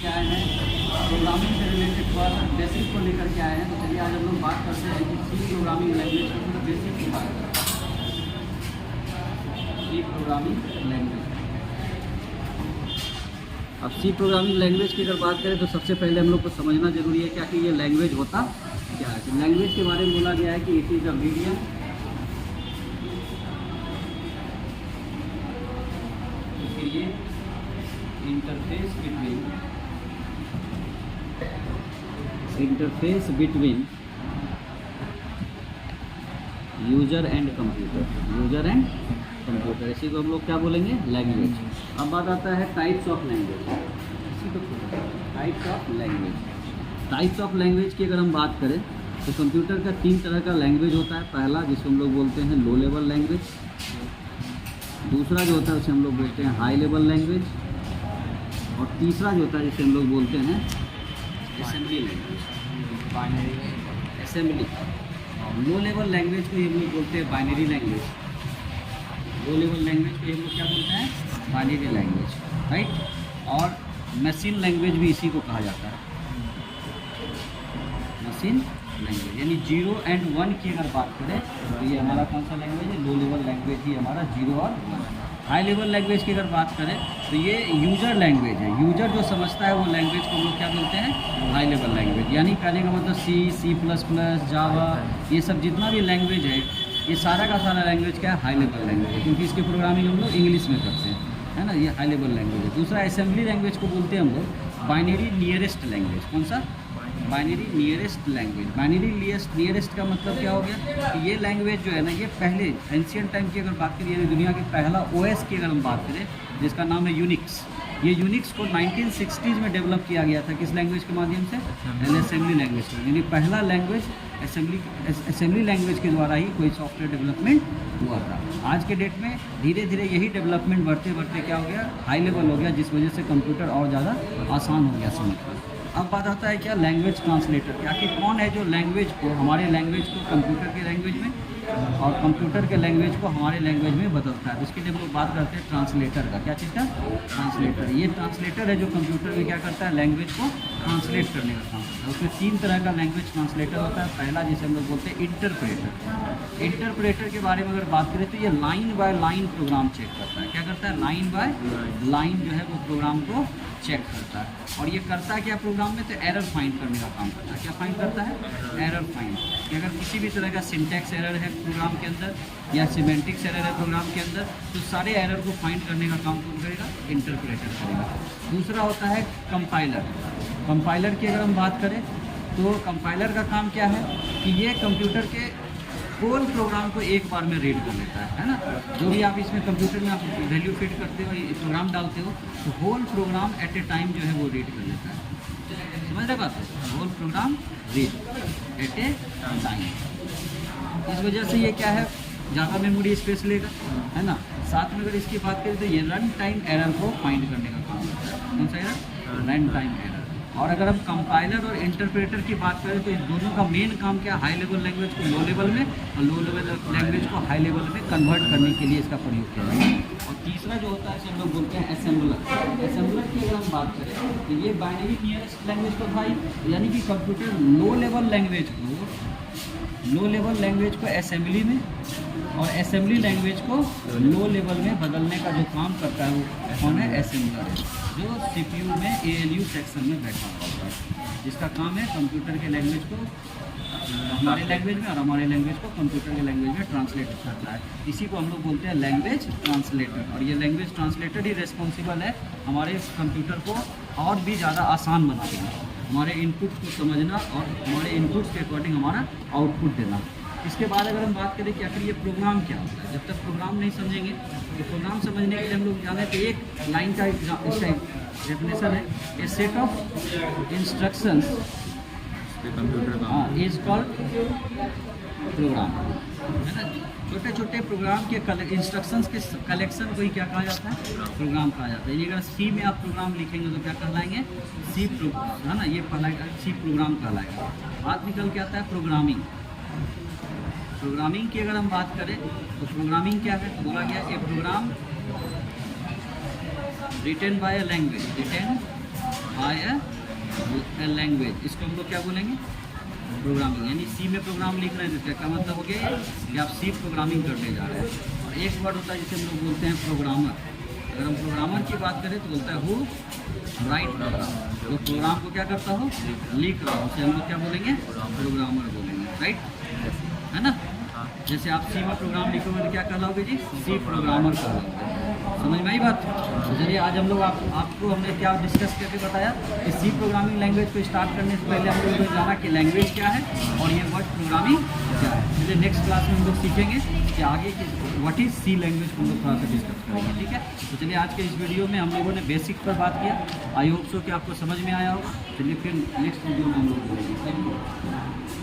के आए हैं, प्रोग्रामिंग से रिलेटेड थोड़ा सा बेसिक को लेकर के आए हैं। तो चलिए आज हम लोग बात करते हैं कि सी प्रोग्रामिंग लैंग्वेज का कुछ बेसिक की बात करते हैं। C programming language. अब सी प्रोग्रामिंग लैंग्वेज की अगर बात करें तो सबसे पहले हम लोग को समझना जरूरी है क्या कि ये लैंग्वेज होता क्या है। तो लैंग्वेज के बारे में बोला गया है कि it is a medium interface between user and computer. इसी को हम लोग क्या बोलेंगे, लैंग्वेज। अब बात आता है टाइप्स ऑफ लैंग्वेज। इसी को टाइप्स ऑफ लैंग्वेज की अगर हम बात करें तो कंप्यूटर का 3 तरह का लैंग्वेज होता है। पहला जिसको हम लोग बोलते हैं लो लेवल लैंग्वेज, दूसरा जो होता है उसे हम लोग बोलते हैं हाई लेवल लैंग्वेज, और तीसरा जो होता है जिसे हम लोग बोलते हैं assembly language, assembly. Low level language को हम लोग बोलते हैं binary language. Low level language को हम लोग क्या बोलते हैं, बाइनरी लैंग्वेज, राइट। और मशीन लैंग्वेज भी इसी को कहा जाता है, मशीन लैंग्वेज। यानी 0 और 1 की अगर बात करें तो ये हमारा कौन सा लैंग्वेज है, लो लेवल लैंग्वेज ही हमारा 0 और 1। हाई लेवल लैंग्वेज की अगर बात करें तो ये यूजर लैंग्वेज है। यूजर जो समझता है वो लैंग्वेज को हम लोग क्या बोलते हैं, हाई लेवल लैंग्वेज। यानी कहने का मतलब C++, जावा, ये सब जितना भी लैंग्वेज है ये सारा का सारा लैंग्वेज क्या है, हाई लेवल लैंग्वेज है, क्योंकि इसकी प्रोग्रामिंग हम लोग इंग्लिश में करते हैं, है ना। ये हाई लेवल लैंग्वेज है। दूसरा असेंबली लैंग्वेज को बोलते हैं हम लोग बाइनरी नियरेस्ट लैंग्वेज। कौन सा, binary nearest language. Binary nearest का मतलब क्या हो गया कि ये लैंग्वेज जो है ना, ये पहले एंशियंट टाइम की अगर बात करें, यानी दुनिया के पहला OS की अगर हम बात करें जिसका नाम है यूनिक्स। ये यूनिक्स को 1960s में डेवलप किया गया था। किस लैंग्वेज के माध्यम से, असेंबली लैंग्वेज से। यानी पहला लैंग्वेज असेंबली लैंग्वेज के द्वारा ही कोई सॉफ्टवेयर डेवलपमेंट हुआ था। आज के डेट में धीरे धीरे यही डेवलपमेंट बढ़ते बढ़ते क्या हो गया, हाई लेवल हो गया, जिस वजह से कंप्यूटर और ज़्यादा आसान हो गया समझना। अब बात आता है क्या, लैंग्वेज ट्रांसलेटर। क्या कि कौन है जो लैंग्वेज को, हमारे लैंग्वेज को कंप्यूटर के लैंग्वेज में और कंप्यूटर के लैंग्वेज को हमारे लैंग्वेज में बदलता है। तो इसके लिए हम लोग बात करते हैं ट्रांसलेटर का। क्या चीज़ का, ट्रांसलेटर। ये ट्रांसलेटर है जो कंप्यूटर में क्या करता है, लैंग्वेज को ट्रांसलेट करने का काम करता है। उसमें 3 तरह का लैंग्वेज ट्रांसलेटर होता है। पहला जिसे हम लोग बोलते हैं इंटरप्रेटर। इंटरप्रेटर के बारे में अगर बात करें तो ये line by line program check करता है। क्या करता है, लाइन बाय लाइन जो है वो प्रोग्राम को चेक करता है। और ये करता है क्या प्रोग्राम में, तो एरर फाइंड करने का काम करता है। क्या फाइंड करता है, एरर फाइंड। कि अगर किसी भी तरह का सिंटैक्स एरर है प्रोग्राम के अंदर या सिमेंटिक्स एरर है प्रोग्राम के अंदर, तो सारे एरर को फाइंड करने का काम कौन करेगा, इंटरप्रेटर करेगा। दूसरा होता है कंपाइलर। कंपाइलर की अगर हम बात करें तो कंपाइलर का काम क्या है कि ये कंप्यूटर के होल प्रोग्राम को एक बार में रीड कर लेता है ना। जो भी आप इसमें कंप्यूटर में आप वैल्यू फिट करते हो, प्रोग्राम डालते हो, तो whole program at a time जो है वो रीड कर लेता है। समझ रहे बात है, whole program read at a time. इस वजह से ये क्या है, ज़्यादा मेमोरी स्पेस लेगा, है ना। साथ में अगर इसकी बात करें तो ये रन टाइम एरर को फाइंड करने का काम करता है। कौन सा एरर, रन टाइम एरर। और अगर हम कंपाइलर और इंटरप्रेटर की बात करें तो इन दोनों का मेन काम क्या है, हाई लेवल लैंग्वेज को लो लेवल में और लो लेवल लैंग्वेज को हाई लेवल में कन्वर्ट करने के लिए इसका प्रयोग किया जाता है। और तीसरा जो होता है इसे हम लोग बोलते हैं असेंबलर। असेंबलर की अगर हम बात करें तो ये बाइनरी नियरेस्ट लैंग्वेज तो था ही, यानी कि कंप्यूटर लो लेवल लैंग्वेज को असेंबली में और असेंबली लैंग्वेज को लो लेवल में बदलने का जो काम करता है वो कौन है, असेंबलर है, जो CPU में ALU सेक्शन में बैठा हुआ होता है, जिसका काम है कंप्यूटर के लैंग्वेज को हमारे लैंग्वेज में और हमारे लैंग्वेज को कंप्यूटर के लैंग्वेज में ट्रांसलेट करता है। इसी को हम लोग बोलते हैं लैंग्वेज ट्रांसलेटर। और ये लैंग्वेज ट्रांसलेटर ही रिस्पॉन्सिबल है हमारे कंप्यूटर को और भी ज़्यादा आसान बना देना, हमारे इनपुट को समझना और हमारे इनपुट्स के अकॉर्डिंग हमारा आउटपुट देना। इसके बाद अगर हम बात करें कि आखिर ये प्रोग्राम क्या होता है, जब तक प्रोग्राम नहीं समझेंगे तो प्रोग्राम समझने के लिए हम लोग जाने तो एक लाइन का डेफिनेशन है, a set of instructions is called program, है ना। छोटे छोटे प्रोग्राम के इंस्ट्रक्शंस के कलेक्शन को ही क्या कहा जाता है, प्रोग्राम कहा जाता है। ये अगर सी में आप प्रोग्राम लिखेंगे तो क्या कहलाएंगे, सी प्रोग्राम, है ना। ये कहलाएगा सी प्रोग्राम कहलाएगा। बात निकल के आता है प्रोग्रामिंग। प्रोग्रामिंग की अगर हम बात करें तो प्रोग्रामिंग क्या है, बोला गया a program written by a language, written by by a language, इसको हम लोग क्या बोलेंगे, प्रोग्रामिंग। यानी सी में प्रोग्राम लिख रहे हैं तो क्या मतलब हो गया कि आप सी प्रोग्रामिंग करने जा रहे हैं। और एक वर्ड होता है जिसे हम लोग बोलते हैं प्रोग्रामर। अगर हम प्रोग्रामर की बात करें तो बोलता है हु राइट प्रोग्राम, तो प्रोग्राम को क्या करता हो, लिख रहा हो, उसे हम लोग क्या बोलेंगे, प्रोग्रामर बोलेंगे, राइट, है ना। जैसे आप सी में प्रोग्राम लिखोगे तो क्या कहलाओगे जी, सी प्रोग्रामर कहलाओगे। समझ में आई बात। तो चलिए आज हम लोग आपको हमने क्या डिस्कस करके बताया कि सी प्रोग्रामिंग लैंग्वेज को स्टार्ट करने से पहले हम लोगों ने जाना कि लैंग्वेज क्या है और ये वर्ड प्रोग्रामिंग क्या है। चलिए नेक्स्ट क्लास में हम लोग सीखेंगे कि आगे की व्हाट इज़ सी लैंग्वेज को हम लोग थोड़ा सा डिस्कस करेंगे, ठीक है। तो चलिए आज के इस वीडियो में हम लोगों ने बेसिक पर बात किया। आई होप सो कि आपको समझ में आया हो। चलिए फिर नेक्स्ट वीडियो में हम लोग बोलेंगे। Thank you.